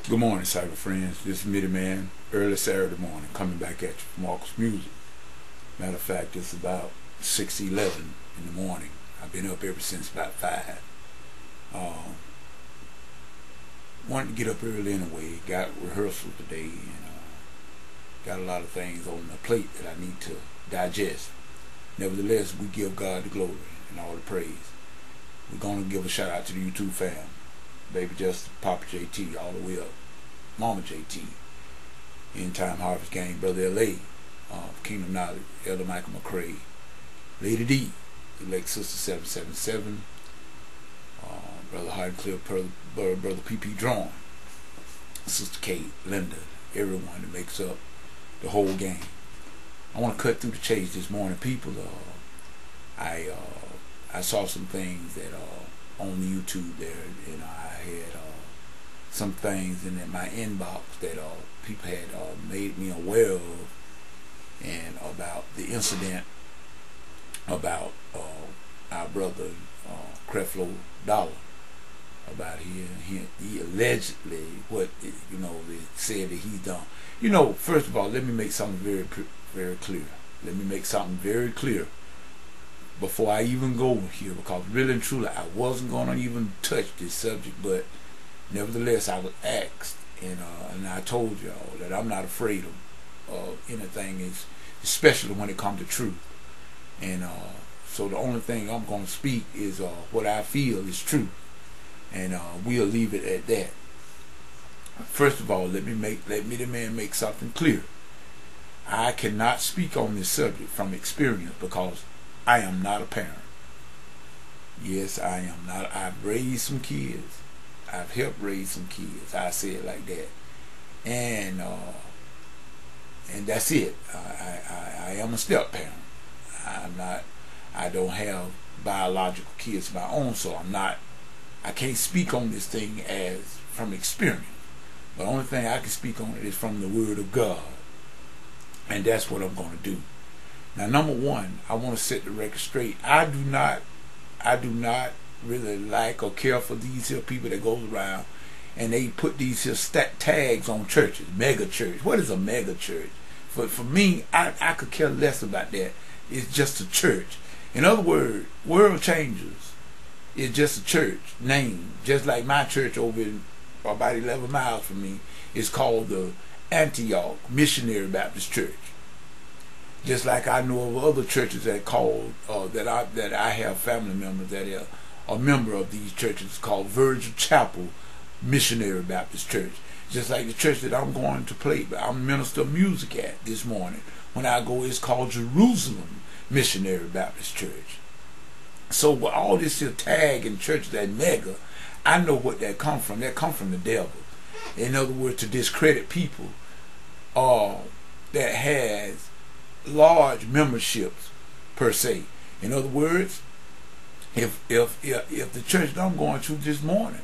Good morning, cyber friends. This is Mitty Man, early Saturday morning, coming back at you from Marcus Music. Matter of fact, it's about 6:11 in the morning. I've been up ever since about 5. Wanted to get up early anyway. Got rehearsal today and got a lot of things on the plate that I need to digest. Nevertheless, we give God the glory and all the praise. We're going to give a shout out to the YouTube fam. Baby Justice, Papa JT, all the way up. Mama JT, End Time Harvest Gang, Brother L.A., Kingdom Knowledge, Elder Michael McCray, Lady D, Elect Sister 777, Brother Hard and Clear, Brother PP Drawn, Sister Kate, Linda, everyone that makes up the whole gang. I want to cut through the chase this morning, people. I saw some things that on the YouTube there, and I had some things in my inbox that people had made me aware of, and about the incident about our brother Creflo Dollar, about he allegedly what they said that he's done. First of all, let me make something very clear. Let me make something very clear before I even go here, because really and truly I wasn't going to even touch this subject, but nevertheless I was asked, and I told y'all that I'm not afraid of anything, especially when it comes to truth. And so the only thing I'm going to speak is what I feel is truth, and we'll leave it at that. First of all, let me the man make something clear. I cannot speak on this subject from experience, because I am not a parent. Yes, I am not. I've raised some kids. I've helped raise some kids. I say it like that. And that's it. I am a step parent. I don't have biological kids of my own, so I can't speak on this thing as from experience. The only thing I can speak on it is from the Word of God. And that's what I'm going to do. Now, number one, I want to set the record straight. I do not really like or care for these here people that goes around and they put these here tags on churches. Mega church. What is a mega church? For me, I could care less about that. It's just a church. In other words, World Changers is just a church name. Just like my church over in about 11 miles from me is called the Antioch Missionary Baptist Church. Just like I know of other churches that that I have family members that are a member of these churches, called Virgil Chapel Missionary Baptist Church. Just like the church that I'm going to play, I'm minister of music at this morning. When I go, it's called Jerusalem Missionary Baptist Church. So with all this here tag in churches that mega, I know what that come from. That come from the devil. In other words, to discredit people that has large memberships per se. In other words, if the church that I'm going to this morning,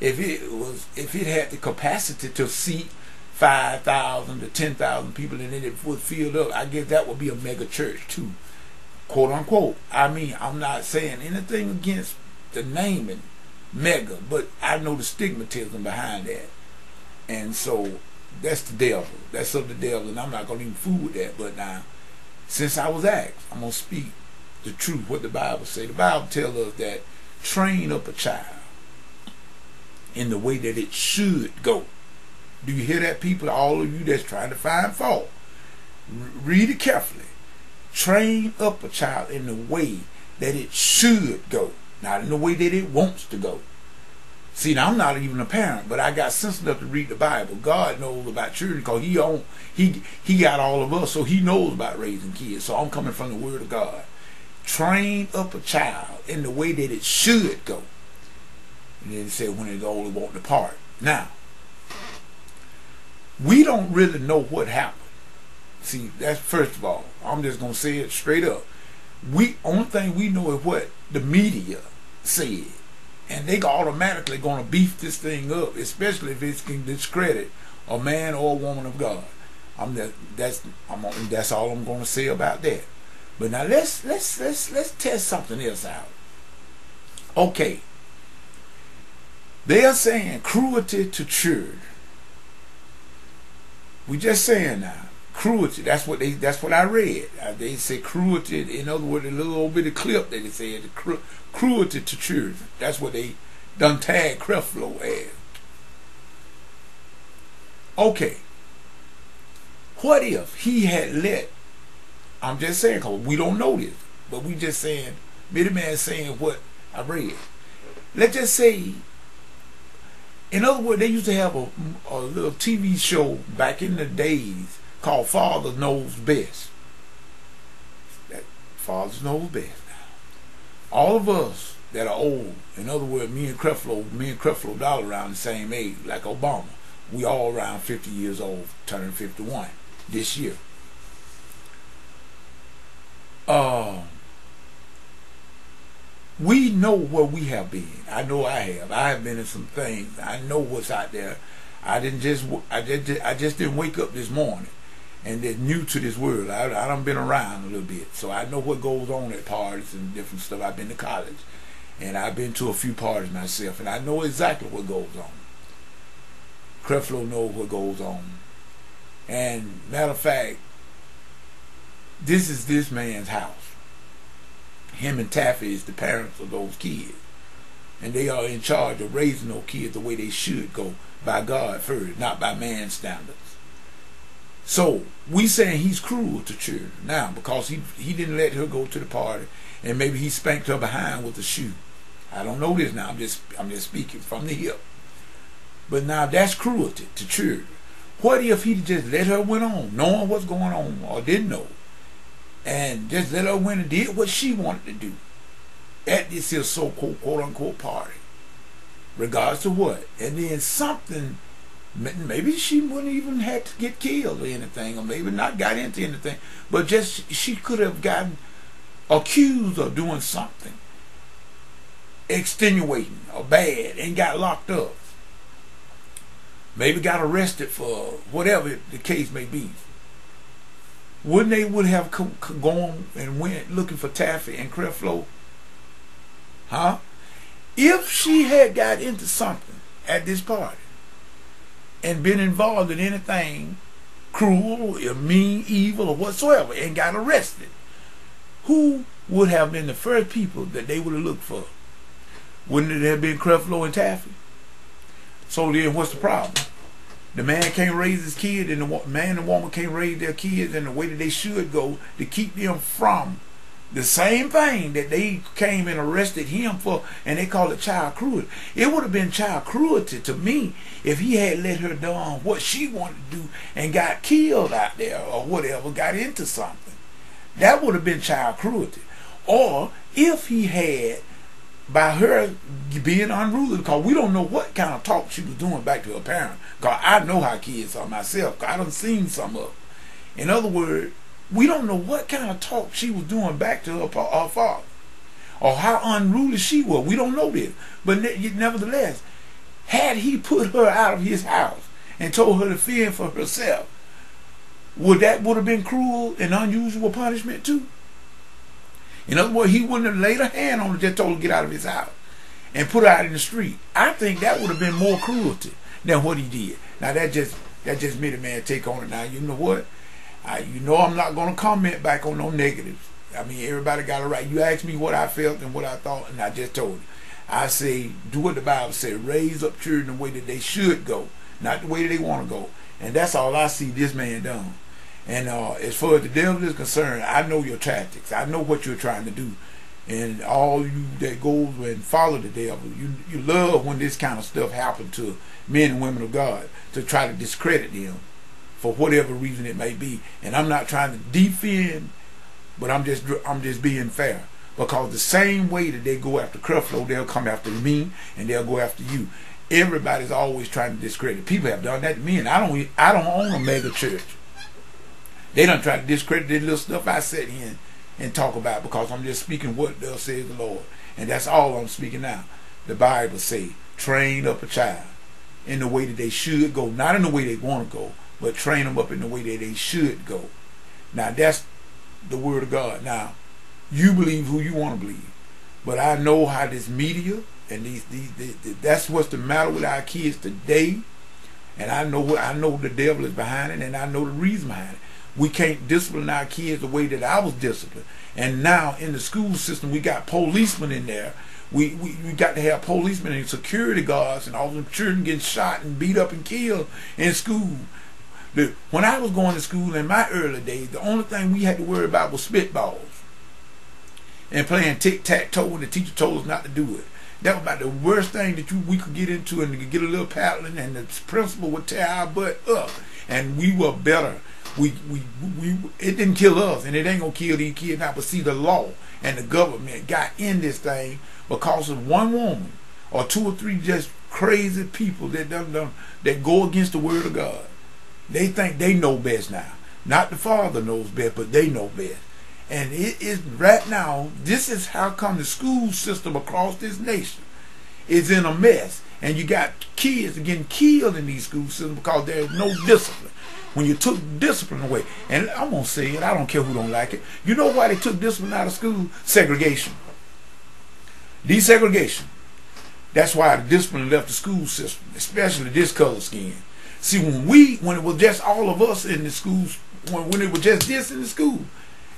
if it had the capacity to seat 5,000 to 10,000 people and then it would fill up, I guess that would be a mega church too, quote unquote. I mean, I'm not saying anything against the naming mega, but I know the stigmatism behind that, and so that's the devil. That's of the devil, and I'm not going to even fool with that. But now, since I was asked, I'm going to speak the truth, what the Bible says. The Bible tells us that train up a child in the way that it should go. Do you hear that, people? All of you that's trying to find fault, read it carefully. Train up a child in the way that it should go, not in the way that it wants to go. See, now I'm not even a parent, but I got sense enough to read the Bible. God knows about children because he got all of us, so he knows about raising kids. So I'm coming from the Word of God. Train up a child in the way that it should go. And then it said when it's old, it won't depart. Now, we don't really know what happened. See, that's first of all. I'm just going to say it straight up. Only thing we know is what the media said. And they automatically going to beef this thing up, especially if it can discredit a man or a woman of God. That's all I'm going to say about that. But now let's test something else out. Okay, they are saying cruelty to children We just saying now. Cruelty. That's what I read. They say cruelty. In other words, a little old bit of clip that they said cruelty to children. That's what they done tag Creflo as. Okay. What if he had let? I'm just saying, cause we don't know this, but we just saying. Bitty Man saying what I read. Let's just say. In other words, they used to have a little TV show back in the days called Father Knows Best. That Father Knows Best now. All of us that are old, in other words, me and Creflo Dollar around the same age, like Obama. We all around 50 years old, turning 51 this year. We know where we have been. I know I have. I have been in some things. I know what's out there. I just didn't wake up this morning and they're new to this world. I done been around a little bit, so I know what goes on at parties and different stuff. I've been to college, and I've been to a few parties myself, and I know exactly what goes on. Creflo knows what goes on, and matter of fact, this is this man's house. Him and Taffy is the parents of those kids, and they are in charge of raising those kids the way they should go, by God first, not by man's standards. So we saying he's cruel to children now because he didn't let her go to the party, and maybe he spanked her behind with a shoe. I don't know this now. I'm just speaking from the hip. But now that's cruelty to children. What if he just let her went on, knowing what's going on or didn't know, and just let her win and did what she wanted to do at this here so-called quote-unquote party, regardless of what, and then something, maybe she wouldn't even have to get killed or anything, or maybe not got into anything, but just she could have gotten accused of doing something extenuating or bad and got locked up, maybe got arrested for whatever the case may be. Wouldn't they would have gone and went looking for Taffy and Creflo? Huh? If she had got into something at this party and been involved in anything cruel or mean, evil or whatsoever and got arrested, who would have been the first people that they would have looked for? Wouldn't it have been Creflo and Taffy? So then what's the problem? The man can't raise his kid, and the man and woman can't raise their kids in the way that they should go to keep them from the same thing that they came and arrested him for, and they call it child cruelty. It would have been child cruelty to me if he had let her do what she wanted to do and got killed out there or whatever, got into something. That would have been child cruelty. Or if he had, by her being unruly, because we don't know what kind of talk she was doing back to her parents. Because I know how kids are myself, because I done seen some of them. In other words, we don't know what kind of talk she was doing back to her father, or how unruly she was. We don't know this. But nevertheless, had he put her out of his house and told her to fend for herself, would have been cruel and unusual punishment too? In other words, he wouldn't have laid a hand on her, just told her to get out of his house and put her out in the street. I think that would have been more cruelty than what he did. Now that just made a man take on it. Now you know what? I'm not going to comment back on no negatives. I mean, everybody got it right. You asked me what I felt and what I thought, and I just told you. I say, do what the Bible said. Raise up children the way that they should go, not the way that they want to go. And that's all I see this man done. And as far as the devil is concerned, I know your tactics. I know what you're trying to do. And all you that goes and follow the devil, you love when this kind of stuff happens to men and women of God, to try to discredit them for whatever reason it may be. And I'm not trying to defend, but I'm just being fair. Because the same way that they go after Creflo, they'll come after me and they'll go after you. Everybody's always trying to discredit. People have done that to me, and I don't own a mega church. They done try to discredit the little stuff I sit here and talk about, because I'm just speaking what thus says the Lord. And that's all I'm speaking now. The Bible say, train up a child in the way that they should go. Not in the way they want to go, but train them up in the way that they should go. Now that's the word of God. Now, you believe who you want to believe. But I know how this media and that's what's the matter with our kids today. And I know the devil is behind it, and I know the reason behind it. We can't discipline our kids the way that I was disciplined. And now in the school system, we got policemen in there. We got to have policemen and security guards, and all them children getting shot and beat up and killed in school. When I was going to school in my early days, the only thing we had to worry about was spitballs and playing tic-tac-toe when the teacher told us not to do it. That was about the worst thing that we could get into, and get a little paddling, and the principal would tear our butt up, and we were better. It didn't kill us, and it ain't gonna kill these kids now. But see, the law and the government got in this thing because of one woman or two or three just crazy people that go against the word of God. They think they know best now. Not the Father knows best, but they know best. And it is right now, this is how come the school system across this nation is in a mess. And you got kids getting killed in these school systems because there's no discipline. When you took discipline away, and I'm going to say it, I don't care who don't like it. You know why they took discipline out of school? Segregation. Desegregation. That's why the discipline left the school system, especially this color skin. See, when it was just all of us in the schools, when it was just this in the school,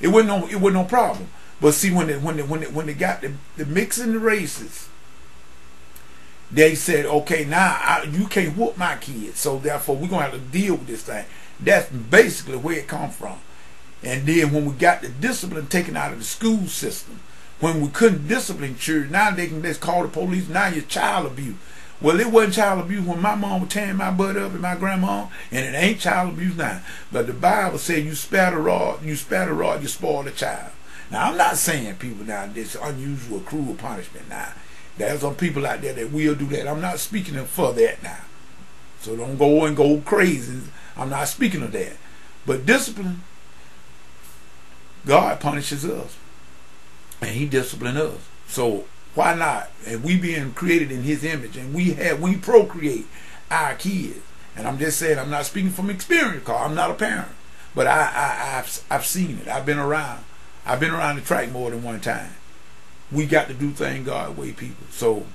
it wasn't no problem. But see, when they got the mixing the races, they said, okay, now you can't whoop my kids, so therefore we're gonna have to deal with this thing. That's basically where it come from. And then when we got the discipline taken out of the school system, when we couldn't discipline children, now they can just call the police. Now you're child abuse. Well, it wasn't child abuse when my mom was tearing my butt up and my grandma, and it ain't child abuse now. But the Bible says you spare a rod, you spoil a child. Now, I'm not saying people now this unusual, cruel punishment now. There's some people out there that will do that. I'm not speaking for that now. So don't go crazy. I'm not speaking of that. But discipline, God punishes us, and He disciplines us. So why not? And we being created in His image, and we procreate our kids. And I'm just saying, I'm not speaking from experience, because I'm not a parent, but I've seen it. I've been around the track more than one time. We got to do things God's way, people. So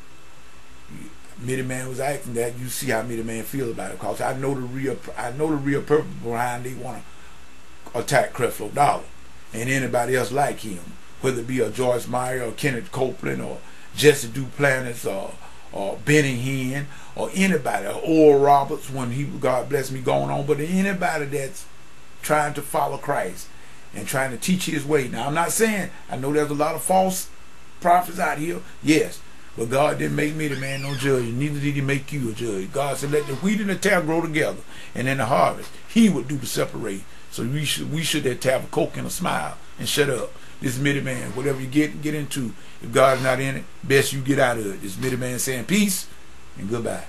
Mitty Man was asking that. You see how Mitty Man feel about it, because I know the real purpose behind they want to attack Creflo Dollar and anybody else like him, whether it be a Joyce Meyer or Kenneth Copeland or Jesse Duplantis or Benny Hinn or anybody, or Oral Roberts when he, God bless me, going on, but anybody that's trying to follow Christ and trying to teach His way. Now, I'm not saying, I know there's a lot of false prophets out here, yes, but God didn't make me the man no judge, neither did He make you a judge. God said let the wheat and the tare grow together, and in the harvest He would do the separate. So we should have a Coke and a smile and shut up. This is Mitty Man. Whatever you get into, if God's not in it, best you get out of it. This is Mitty Man saying peace and goodbye.